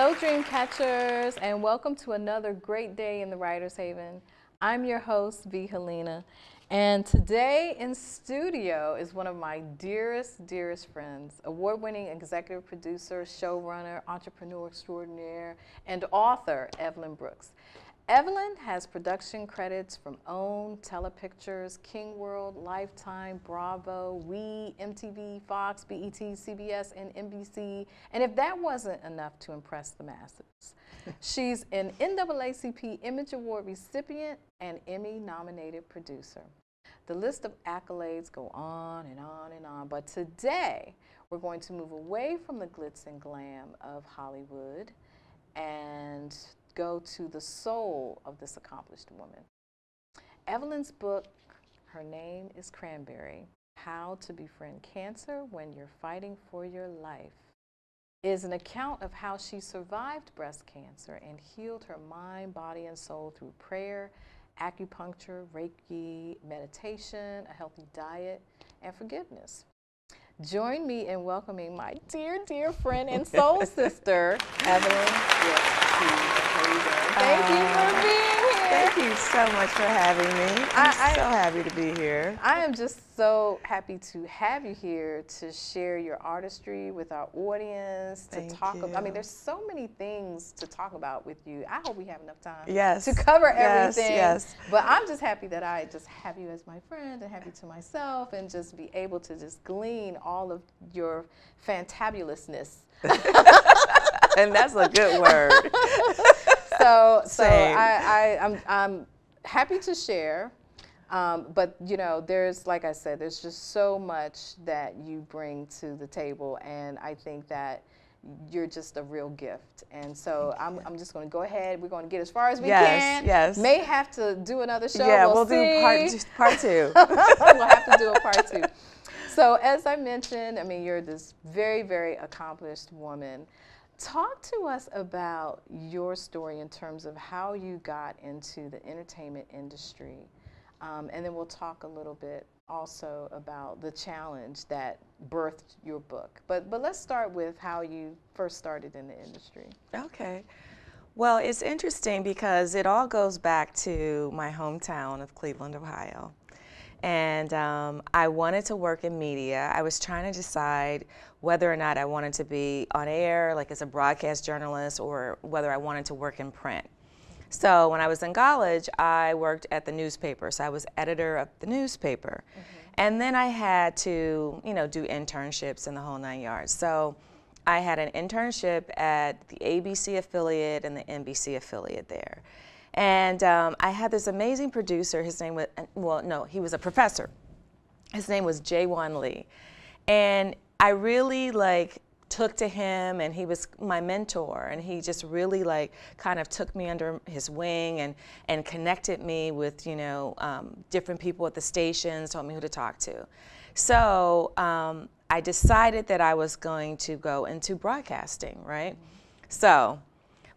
Hello, dream catchers, and welcome to another great day in the Writer's Haven. I'm your host, Helena, and today in studio is one of my dearest, dearest friends, award-winning executive producer, showrunner, entrepreneur extraordinaire, and author, Evolyn Brooks. Evolyn has production credits from OWN, Telepictures, King World, Lifetime, Bravo, We, MTV, Fox, BET, CBS, and NBC. And if that wasn't enough to impress the masses, she's an NAACP Image Award recipient and Emmy-nominated producer. The list of accolades go on and on and on, but today we're going to move away from the glitz and glam of Hollywood and go to the soul of this accomplished woman. Evolyn's book, her name is Cranberry, How to Befriend Cancer When You're Fighting for Your Life, is an account of how she survived breast cancer and healed her mind, body, and soul through prayer, acupuncture, Reiki, meditation, a healthy diet, and forgiveness. Join me in welcoming my dear, dear friend and soul sister, Evolyn Brooks. Thank you for being here. Thank you so much for having me. I'm so happy to be here. I am just so happy to have you here to share your artistry with our audience, to talk about, I mean, there's so many things to talk about with you. I hope we have enough time to cover everything. Yes. But I'm just happy that I just have you as my friend and have you to myself and just be able to just glean all of your fantabulousness. And that's a good word. So I'm happy to share, but you know, there's, like I said, there's just so much that you bring to the table, and I think that you're just a real gift. And so I'm just going to go ahead. We're going to get as far as we can. Yes. May have to do another show. Yeah, we'll do part two. We'll have to do a part two. So as I mentioned, I mean, you're this very, very accomplished woman. Talk to us about your story in terms of how you got into the entertainment industry, and then we'll talk a little bit also about the challenge that birthed your book. But let's start with how you first started in the industry. Okay. Well, it's interesting because it all goes back to my hometown of Cleveland, Ohio. And I wanted to work in media. I was trying to decide whether or not I wanted to be on air, like as a broadcast journalist, or whether I wanted to work in print. So when I was in college, I worked at the newspaper. So I was editor of the newspaper. And then I had to, you know, do internships in the whole 9 yards. So I had an internship at the ABC affiliate and the NBC affiliate there. And I had this amazing producer. His name was, well, no, he was a professor. His name was J1 Lee. And I really took to him, and he was my mentor, and he just really kind of took me under his wing and connected me with, you know, different people at the stations, told me who to talk to. So I decided that I was going to go into broadcasting, right? So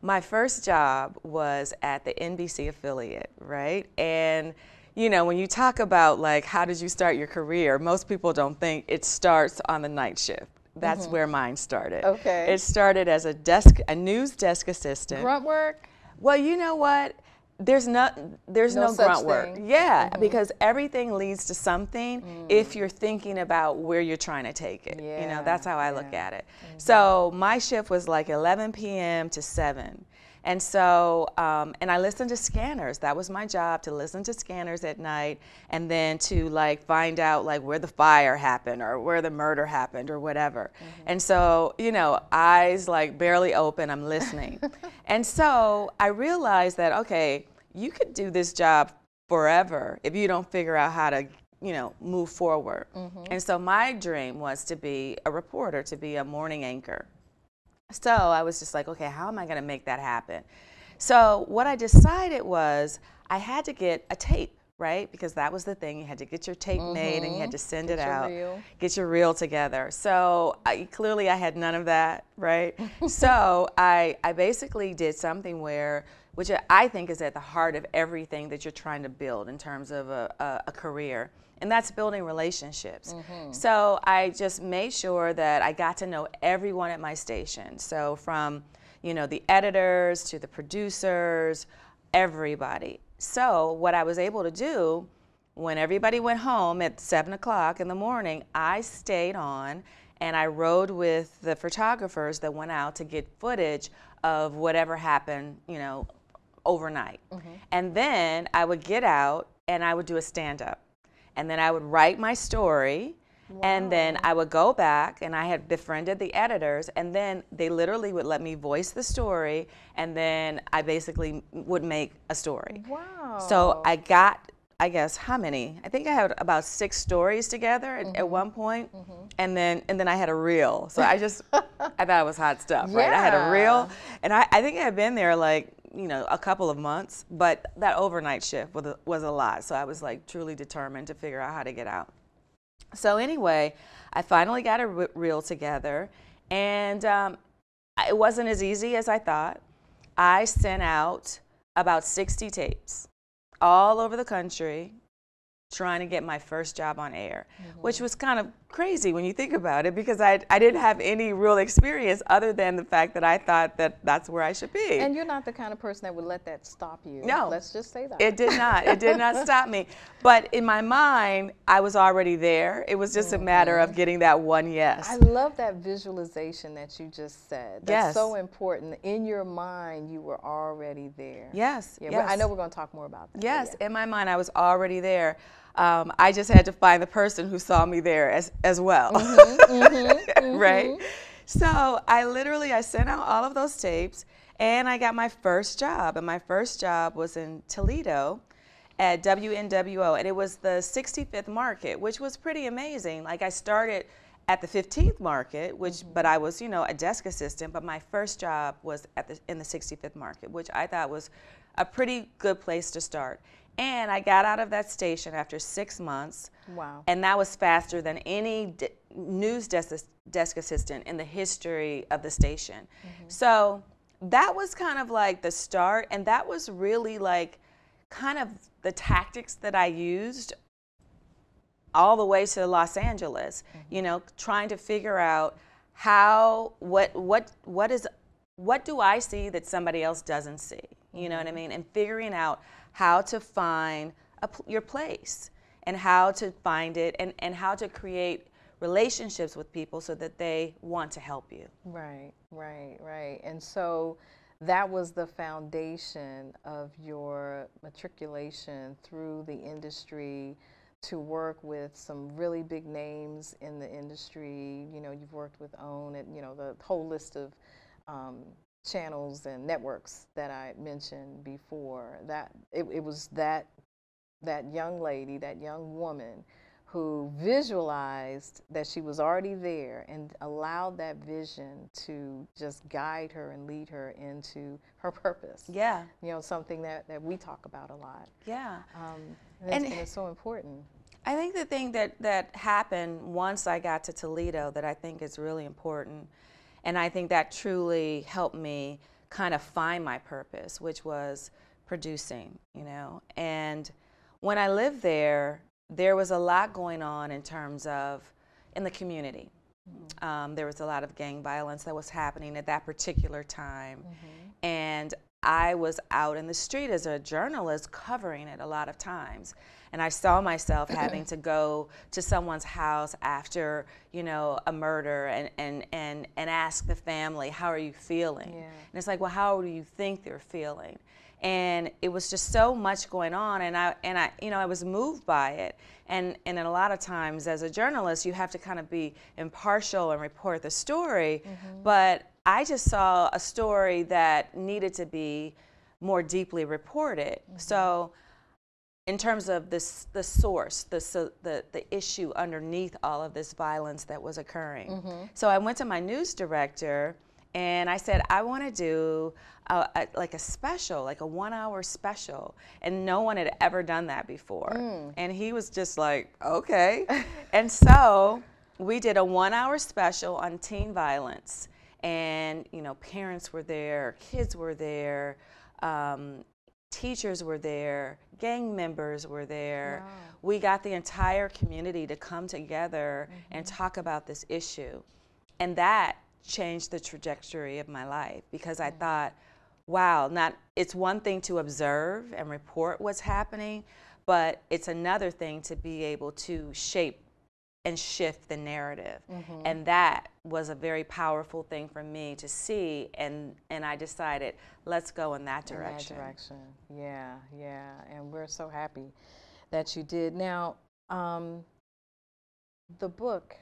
my first job was at the NBC affiliate, right? And, you know, when you talk about how did you start your career, most people don't think it starts on the night shift. That's where mine started. Okay. It started as a news desk assistant. Grunt work? Well, you know what? There's no grunt work. Yeah, because everything leads to something if you're thinking about where you're trying to take it. Yeah, you know, that's how I look at it. So my shift was 11 p.m. to 7. And so, and I listened to scanners. That was my job, to listen to scanners at night, and then to find out where the fire happened or where the murder happened or whatever. And so, you know, eyes barely open, I'm listening. And so I realized that, okay, you could do this job forever if you don't figure out how to, you know, move forward. And so my dream was to be a reporter, to be a morning anchor. So I was just like, okay, how am I going to make that happen? So what I decided was I had to get a tape, right? Because that was the thing. You had to get your tape made, and you had to send it out, get your reel together. So clearly I had none of that, right? So I basically did something which I think is at the heart of everything that you're trying to build in terms of a career. And that's building relationships. So I just made sure that I got to know everyone at my station. So from, you know, the editors to the producers, everybody. So what I was able to do, when everybody went home at 7 o'clock in the morning, I stayed on and I rode with the photographers that went out to get footage of whatever happened, you know, overnight. And then I would get out and I would do a stand-up. And then I would write my story. Wow. And then I would go back, and I had befriended the editors, and then they literally would let me voice the story, and then I basically would make a story. Wow. So I got, I guess, how many? I think I had about 6 stories together at one point, and then I had a reel. So I just, I thought it was hot stuff, right? I had a reel, and I think I had been there like, you know, a couple of months, but that overnight shift was a lot. So I was like truly determined to figure out how to get out. So anyway, I finally got a reel together, and it wasn't as easy as I thought. I sent out about 60 tapes all over the country trying to get my first job on air, which was kind of crazy when you think about it, because I didn't have any real experience other than the fact that I thought that that's where I should be. And you're not the kind of person that would let that stop you. No. Let's just say that. It did not. It did not stop me. But in my mind, I was already there. It was just a matter of getting that one yes. I love that visualization that you just said. That's Yes. so important. In your mind, you were already there. Yes. Yeah, Yes. I know we're going to talk more about that. Yes, Yeah. in my mind, I was already there. I just had to find the person who saw me there as well, right? So I sent out all of those tapes, and I got my first job. And my first job was in Toledo at WNWO, and it was the 65th market, which was pretty amazing. Like, I started at the 15th market, but I was, you know, a desk assistant, but my first job was in the 65th market, which I thought was a pretty good place to start. And I got out of that station after 6 months. Wow. And that was faster than any news desk assistant in the history of the station. So that was kind of like the start, and that was really like kind of the tactics that I used all the way to Los Angeles, you know, trying to figure out what do I see that somebody else doesn't see, you know what I mean? And figuring out how to find your place, and how to find it, and how to create relationships with people so that they want to help you. Right, right, right. And so that was the foundation of your matriculation through the industry to work with some really big names in the industry. You know, you've worked with OWN and, you know, the whole list of channels and networks that I mentioned before. That it was that young lady, that young woman, who visualized that she was already there and allowed that vision to just guide her and lead her into her purpose. Yeah. You know, something that we talk about a lot. Yeah. And it's so important. I think the thing that happened once I got to Toledo that I think is really important, and I think that truly helped me kind of find my purpose, which was producing, you know. And when I lived there, there was a lot going on in terms of in the community. There was a lot of gang violence that was happening at that particular time. And I was out in the street as a journalist covering it a lot of times. And I saw myself having to go to someone's house after, you know, a murder and ask the family, how are you feeling? Yeah. And it's like, well, how do you think they're feeling? And it was just so much going on, and I you know, I was moved by it. And a lot of times as a journalist, you have to kind of be impartial and report the story. But I just saw a story that needed to be more deeply reported. So in terms of the source, the issue underneath all of this violence that was occurring. So I went to my news director and I said, I want to do like a special, like a 1-hour special. And no one had ever done that before. And he was just like, okay. And so we did a 1-hour special on teen violence. And, you know, parents were there, kids were there, teachers were there, gang members were there. Wow. We got the entire community to come together and talk about this issue. And that changed the trajectory of my life, because I thought, wow, it's one thing to observe and report what's happening, but it's another thing to be able to shape and shift the narrative. And that was a very powerful thing for me to see, and I decided, let's go in that direction. Yeah, yeah, and we're so happy that you did. Now, the book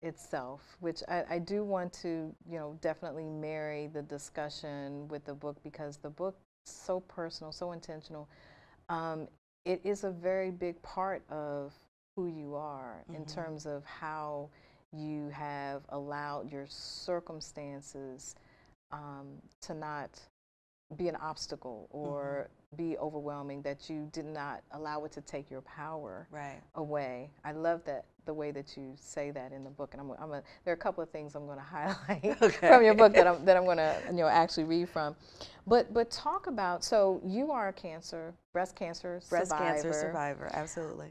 itself, which I do want to, definitely marry the discussion with the book, because the book is so personal, so intentional. It is a very big part of who you are in terms of how you have allowed your circumstances to not be an obstacle or be overwhelming, that you did not allow it to take your power away. I love that, the way that you say that in the book, and there are a couple of things I'm going to highlight from your book that I'm going to actually read from. But talk about, so you are a breast cancer survivor, absolutely.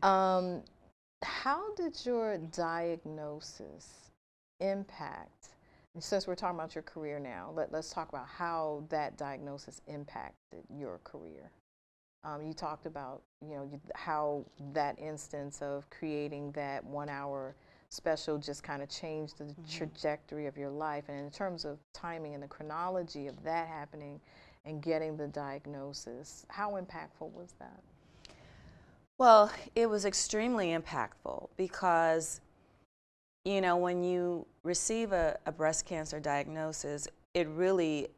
How did your diagnosis impact? Since we're talking about your career now, let's talk about how that diagnosis impacted your career. You talked about, how that instance of creating that 1 hour special just kind of changed the trajectory of your life. And in terms of timing and the chronology of that happening and getting the diagnosis, how impactful was that? Well, it was extremely impactful, because when you receive a breast cancer diagnosis, it really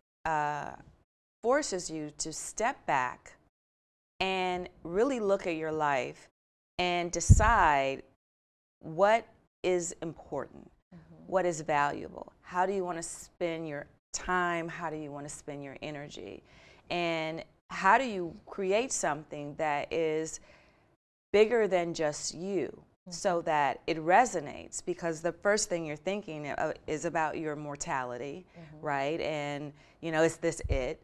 forces you to step back and really look at your life and decide what is important, what is valuable, how do you want to spend your time, how do you want to spend your energy, and how do you create something that is bigger than just you, so that it resonates, because the first thing you're thinking is about your mortality, right? And, is this it?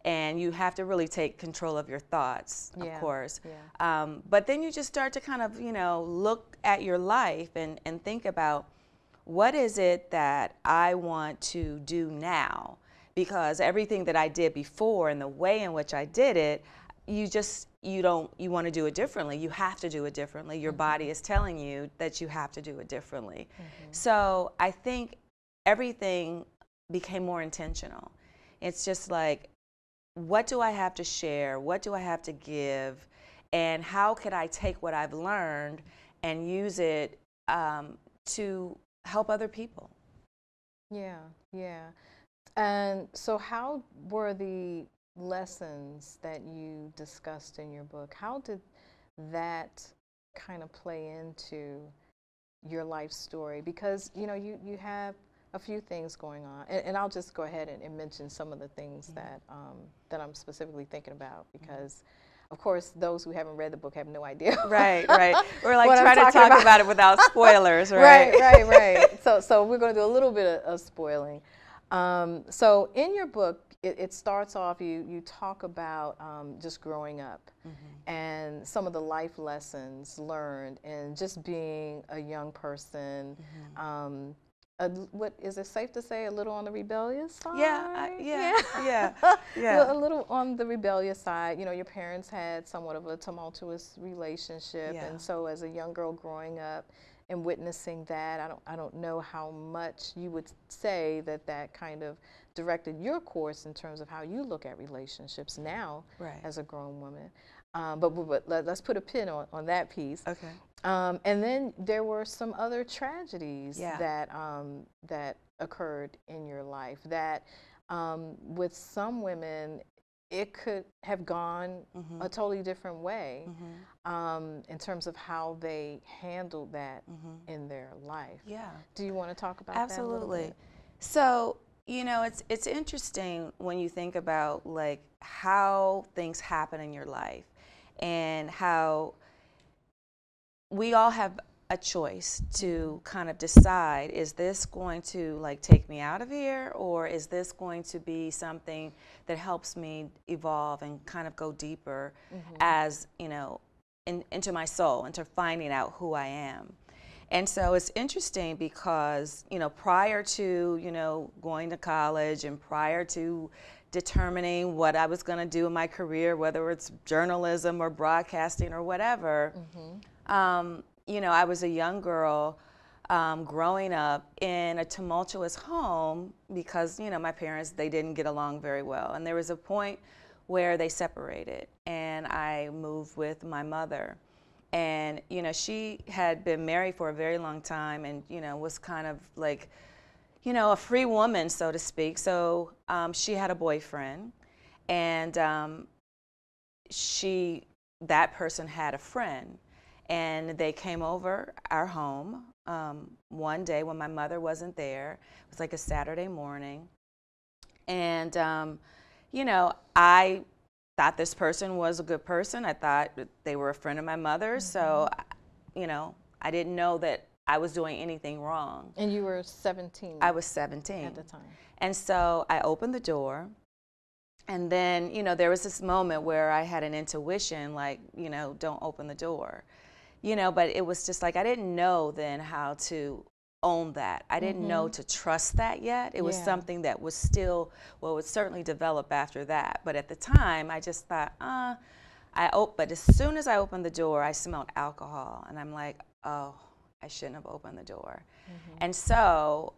And you have to really take control of your thoughts, of course. But then you just start to kind of, look at your life and think about, what is it that I want to do now? Because everything that I did before and the way in which I did it, you want to do it differently. You have to do it differently. Your body is telling you that you have to do it differently. So I think everything became more intentional. It's just like, what do I have to share? What do I have to give? And how could I take what I've learned and use it to help other people? Yeah, yeah. And so how were the lessons that you discussed in your book, how did that kind of play into your life story? Because you have a few things going on, and I'll just go ahead and mention some of the things that I'm specifically thinking about, because of course those who haven't read the book have no idea. Right. We're like trying to talk about it without spoilers, right? Right. So we're going to do a little bit of spoiling. So in your book, it starts off, you talk about just growing up and some of the life lessons learned, and just being a young person. What is it safe to say, a little on the rebellious side? Yeah. A little on the rebellious side. Your parents had somewhat of a tumultuous relationship, and so as a young girl growing up and witnessing that, I don't know how much you would say that kind of directed your course in terms of how you look at relationships now as a grown woman. But let's put a pin on that piece. Okay. And then there were some other tragedies that occurred in your life that with some women it could have gone a totally different way in terms of how they handled that in their life. Yeah. Do you want to talk about that a little bit? So, it's interesting when you think about like how things happen in your life, and how we all have a choice to kind of decide, is this going to like take me out of here, or is this going to be something that helps me evolve and kind of go deeper as, into my soul, into finding out who I am. And so it's interesting because, prior to, going to college and prior to determining what I was going to do in my career, whether it's journalism or broadcasting or whatever, I was a young girl growing up in a tumultuous home because, my parents, they didn't get along very well. And there was a point where they separated, and I moved with my mother. And, she had been married for a very long time and, was kind of like, a free woman, so to speak. So she had a boyfriend, and that person had a friend. And they came over our home one day when my mother wasn't there. It was like a Saturday morning. And, I thought this person was a good person. I thought they were a friend of my mother's. So, I didn't know that I was doing anything wrong. And you were 17? I was 17. At the time. And so I opened the door. And then, there was this moment where I had an intuition, like, don't open the door. But it was just like, I didn't know then how to own that. I didn't know to trust that yet. It was something that was still, well, it would certainly develop after that. But at the time, I just thought, but as soon as I opened the door, I smelled alcohol. And I'm like, oh, I shouldn't have opened the door. And so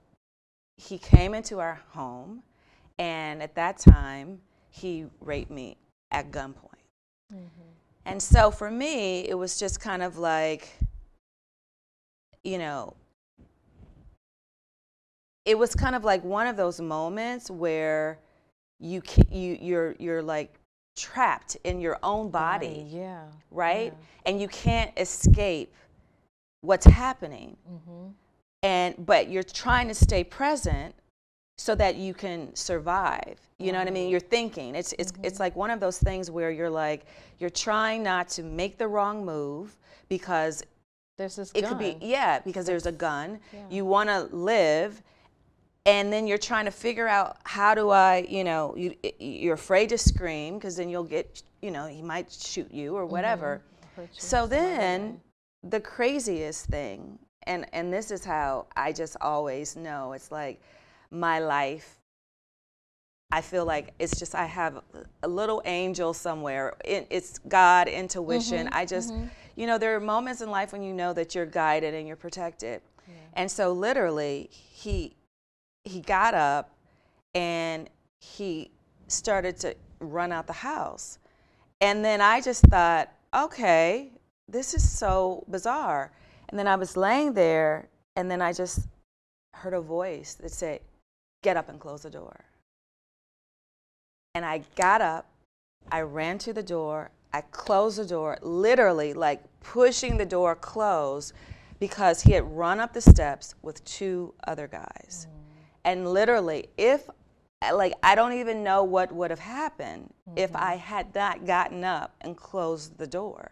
he came into our home. And at that time, he raped me at gunpoint. And so for me, it was just kind of like, it was kind of like one of those moments where you're like trapped in your own body, right? And you can't escape what's happening. But you're trying to stay present so that you can survive. You know what I mean? You're thinking. It's like one of those things where you're trying not to make the wrong move because there's this it gun. Could be, because there's a gun. You want to live, and then you're trying to figure out how do I, you're afraid to scream because then you'll get, he might shoot you or whatever. So then the craziest thing, and this is how I just always know, it's like my life, I feel like it's just, I have a little angel somewhere. It's God, intuition. I just, there are moments in life when you know that you're guided and you're protected. And so literally, he got up and he started to run out the house. And then I just thought, okay, this is so bizarre. And then I was laying there, and then I just heard a voice that said, get up and close the door. And I got up, I ran to the door, I closed the door, literally like pushing the door closed because he had run up the steps with two other guys. And literally, I don't even know what would have happened if I had not gotten up and closed the door.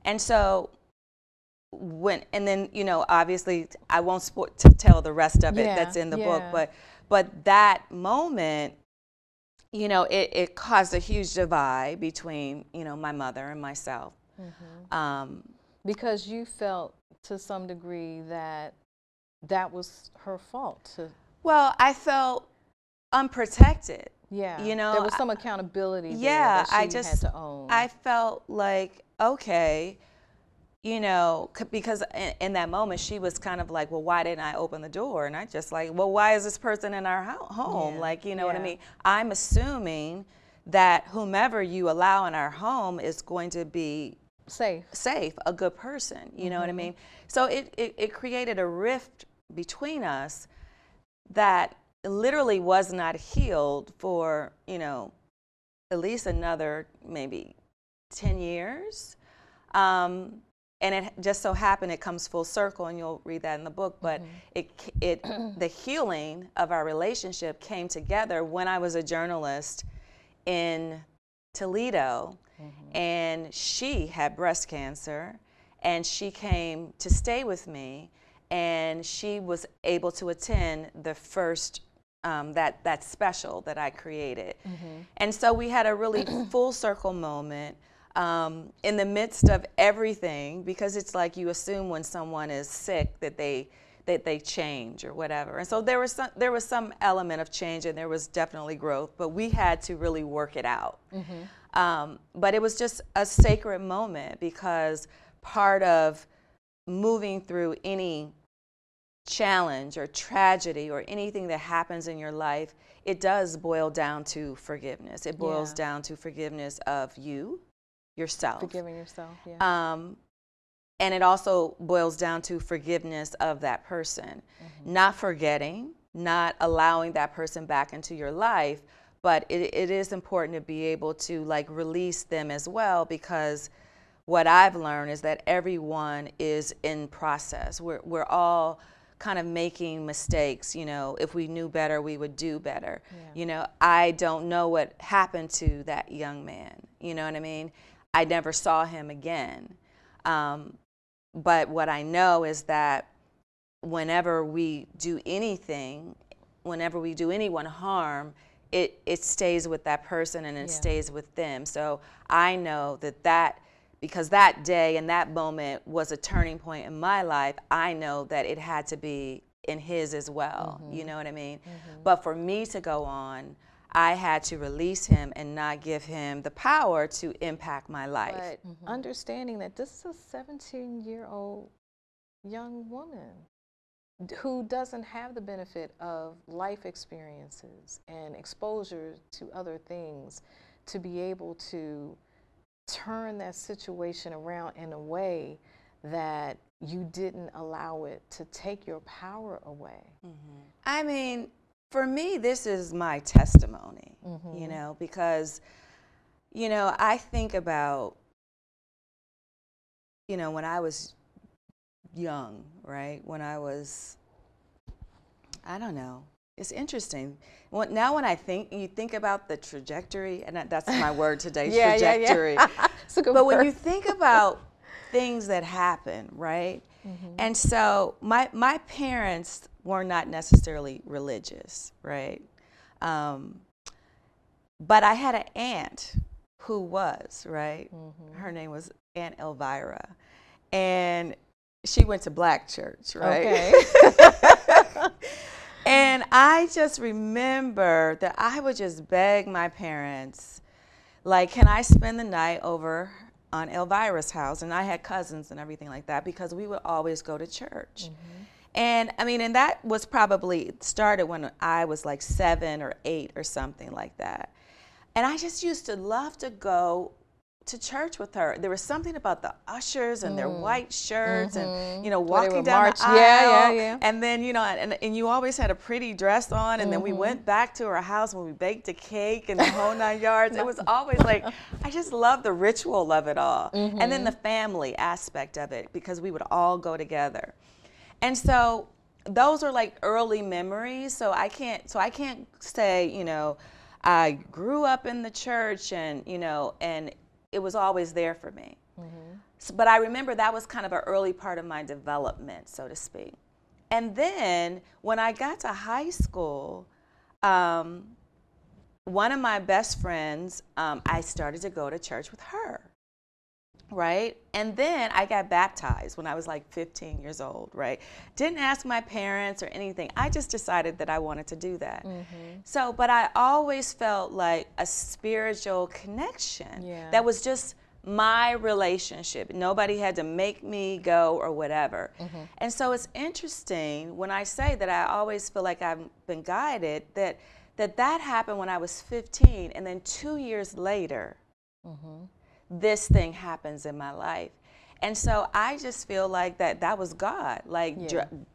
And so obviously I won't tell the rest of it that's in the book, but that moment, it caused a huge divide between, my mother and myself. Because you felt to some degree that was her fault. Well, I felt unprotected. There was some accountability there that she had to own. I felt like, okay, because in that moment she was kind of like, well, why didn't I open the door? And I just like, well, why is this person in our home? Like, you know what I mean? I'm assuming that whomever you allow in our home is going to be safe, a good person. You know what I mean? So it created a rift between us that literally was not healed for, at least another maybe 10 years. And it just so happened it comes full circle, and you'll read that in the book, but the healing of our relationship came together when I was a journalist in Toledo, and she had breast cancer, and she came to stay with me, and she was able to attend the first that special that I created. And so we had a really full circle moment. in the midst of everything, because it's like you assume when someone is sick that they change or whatever. And so there was some element of change, and there was definitely growth, but we had to really work it out. But it was just a sacred moment, because part of moving through any challenge or tragedy or anything that happens in your life, it does boil down to forgiveness. It boils down to forgiveness of yourself. Forgiving yourself, yeah. And it also boils down to forgiveness of that person. Not forgetting, not allowing that person back into your life, but it is important to be able to like release them as well, because what I've learned is that everyone is in process. We're all kind of making mistakes. You know, if we knew better, we would do better. You know, I don't know what happened to that young man. You know what I mean? I never saw him again. But what I know is that whenever we do anything, whenever we do anyone harm, it stays with that person, and it stays with them. So I know that because that day and that moment was a turning point in my life, I know that it had to be in his as well. You know what I mean? But for me to go on, I had to release him and not give him the power to impact my life. But understanding that this is a 17-year-old young woman who doesn't have the benefit of life experiences and exposure to other things to be able to turn that situation around in a way that you didn't allow it to take your power away. I mean, for me, this is my testimony, you know, because, you know, I think about, you know, when I was young, right? When I was, I don't know, it's interesting. Now when you think about the trajectory, and that's my word today, trajectory. But when you think about things that happen, right? And so my parents were not necessarily religious, right? But I had an aunt who was, right? Her name was Aunt Elvira. And she went to black church, right? Okay. And I just remember that I would just beg my parents, like, can I spend the night over on Elvira's house? And I had cousins and everything like that, because we would always go to church. And I mean, and that was probably started when I was like 7 or 8 or something like that. And I just used to love to go to church with her. There was something about the ushers and their white shirts and, you know, walking down the aisle. And then, you know, and you always had a pretty dress on. And then we went back to her house when we baked a cake and the whole 9 yards. It was always like, I just love the ritual of it all. And then the family aspect of it, because we would all go together. And so those are like early memories. So I can't say, you know, I grew up in the church and, you know, and it was always there for me. So, but I remember that was kind of an early part of my development, so to speak. And then when I got to high school, one of my best friends, I started to go to church with her, right? And then I got baptized when I was like 15 years old, right? Didn't ask my parents or anything. I just decided that I wanted to do that. So, but I always felt like a spiritual connection that was just my relationship. Nobody had to make me go or whatever. And so it's interesting when I say that I always feel like I've been guided, that happened when I was 15, and then 2 years later, this thing happens in my life. And so I just feel like that was God, like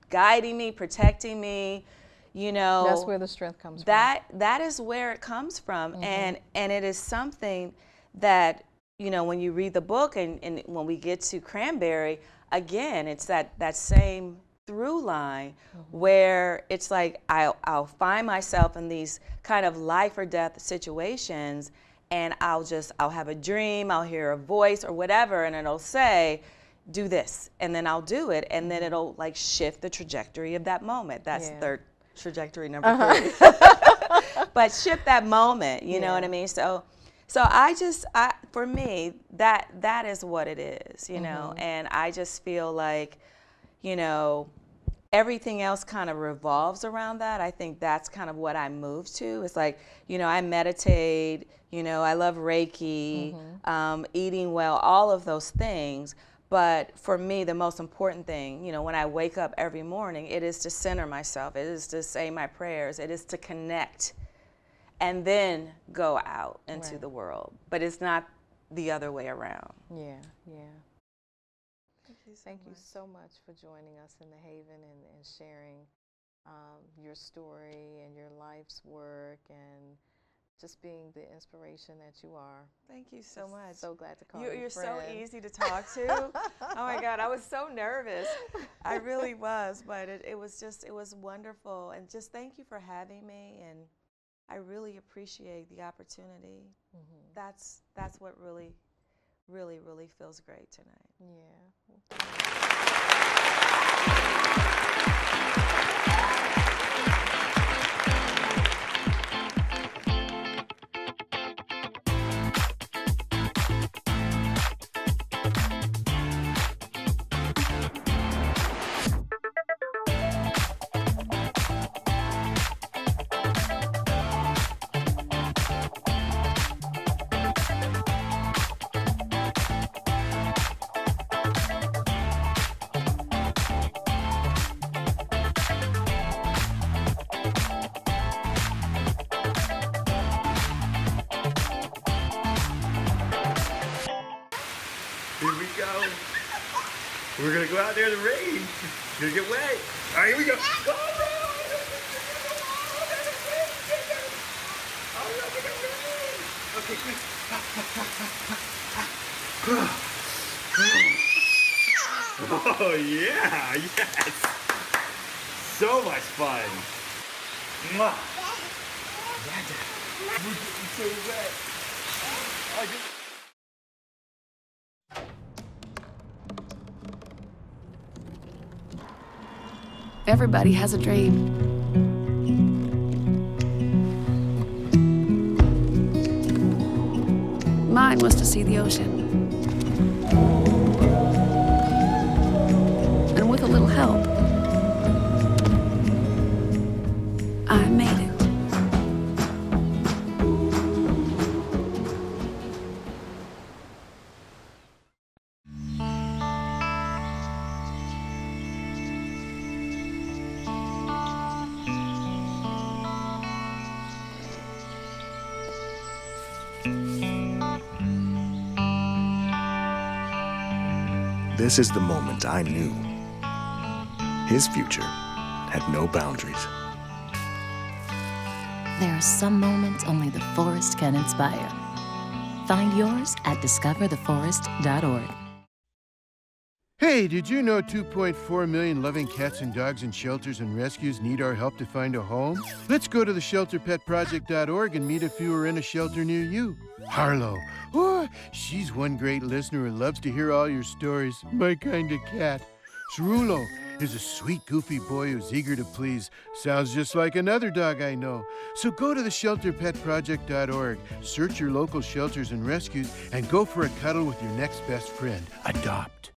guiding me, protecting me, you know. That's where the strength comes from. That is where it comes from. And it is something that, you know, when you read the book and when we get to Cranberry, again, it's that same through line where it's like I'll find myself in these kind of life or death situations, and I'll have a dream, I'll hear a voice or whatever, and it'll say, do this, and then I'll do it, and then it'll like shift the trajectory of that moment. That's third trajectory number 3. But shift that moment, you know what I mean? So So for me, that is what it is, you know, and I just feel like, you know, everything else kind of revolves around that. I think that's kind of what I moved to. It's like, you know, I meditate, you know, I love Reiki, eating well, all of those things. But for me, the most important thing, you know, when I wake up every morning, it is to center myself. It is to say my prayers. It is to connect and then go out into the world. But it's not the other way around. Yeah, yeah. Thank you so much for joining us in the Haven and sharing your story and your life's work and just being the inspiration that you are. Thank you so much. So glad to call you You're friend. so easy to talk to. Oh my God, I was so nervous. I really was, but it was wonderful. And just thank you for having me. And I really appreciate the opportunity. That's what really feels great tonight. Yeah. Here we go. We're gonna go out there in the rain. Gonna get wet. All right, here we go. Okay, quick. Oh yeah, yes. So much fun. Mwah. We're getting so wet. Everybody has a dream. Mine was to see the ocean. And with a little help, I made it. This is the moment I knew. His future had no boundaries. There are some moments only the forest can inspire. Find yours at discovertheforest.org. Hey, did you know 2.4 million loving cats and dogs in shelters and rescues need our help to find a home? Let's go to theshelterpetproject.org and meet if you are in a shelter near you. Harlow, oh, she's one great listener who loves to hear all your stories. My kind of cat. Cerulo is a sweet, goofy boy who's eager to please. Sounds just like another dog I know. So go to theshelterpetproject.org, search your local shelters and rescues, and go for a cuddle with your next best friend. Adopt.